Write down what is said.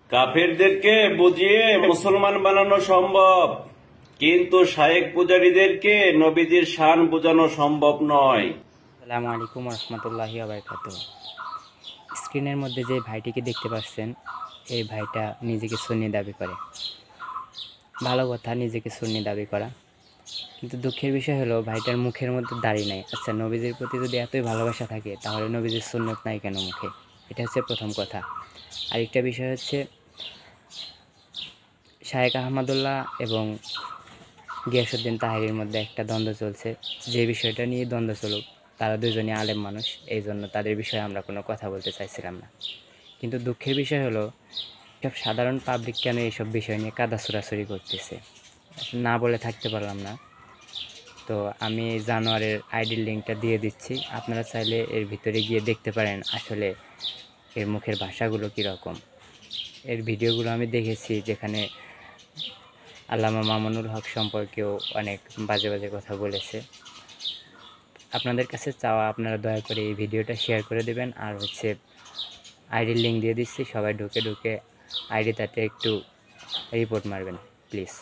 কাফেরদেরকে বুঝিয়ে মুসলমান বানানো সম্ভব, কিন্তু শায়েখ পূজারীদেরকে নবীজির শান বোঝানো সম্ভব নয়। আসসালামু আলাইকুম রহমতুল্লাহি ওয়া স্ক্রিনের মধ্যে যে ভাইটিকে দেখতে পাচ্ছেন, এই ভাইটা নিজেকে সুন্নি দাবি করে। ভালো কথা, নিজেকে সুন্নি দাবি করা, কিন্তু দুঃখের বিষয় হলো ভাইটার মুখের মধ্যে দাড়ি নাই। আচ্ছা, নবীজির প্রতি যদি এতই ভালোবাসা থাকে তাহলে নবীজির সুন্নত নাই কেন মুখে? এটা হচ্ছে প্রথম কথা। আরেকটা বিষয় হচ্ছে, শায়েখ আহমদুল্লাহ এবং গিয়াসউদ্দিন তাহেরির মধ্যে একটা দ্বন্দ্ব চলছে। যে বিষয়টা নিয়ে দ্বন্দ্ব চলুক, তারা দুজনই আলেম মানুষ, এই জন্য তাদের বিষয়ে আমরা কোনো কথা বলতে চাইছিলাম না। কিন্তু দুঃখের বিষয় হলো, সব সাধারণ পাবলিক কেন এইসব বিষয় নিয়ে কাদা ছুড়াছুড়ি করতেছে, না বলে থাকতে পারলাম না। তো আমি জানোয়ারের আইডির লিঙ্কটা দিয়ে দিচ্ছি, আপনারা চাইলে এর ভিতরে গিয়ে দেখতে পারেন আসলে এর মুখের ভাষাগুলো কীরকম। এর ভিডিওগুলো আমি দেখেছি, যেখানে আল্লামা মামুনুল হক সম্পর্কেও অনেক বাজে বাজে কথা বলেছে। আপনাদের কাছে চাওয়া, আপনারা দয়া করে এই ভিডিওটা শেয়ার করে দেবেন, আর হচ্ছে আইডির লিঙ্ক দিয়ে দিচ্ছি, সবাই ঢুকে আইডিটাতে একটু রিপোর্ট মারবেন প্লিজ।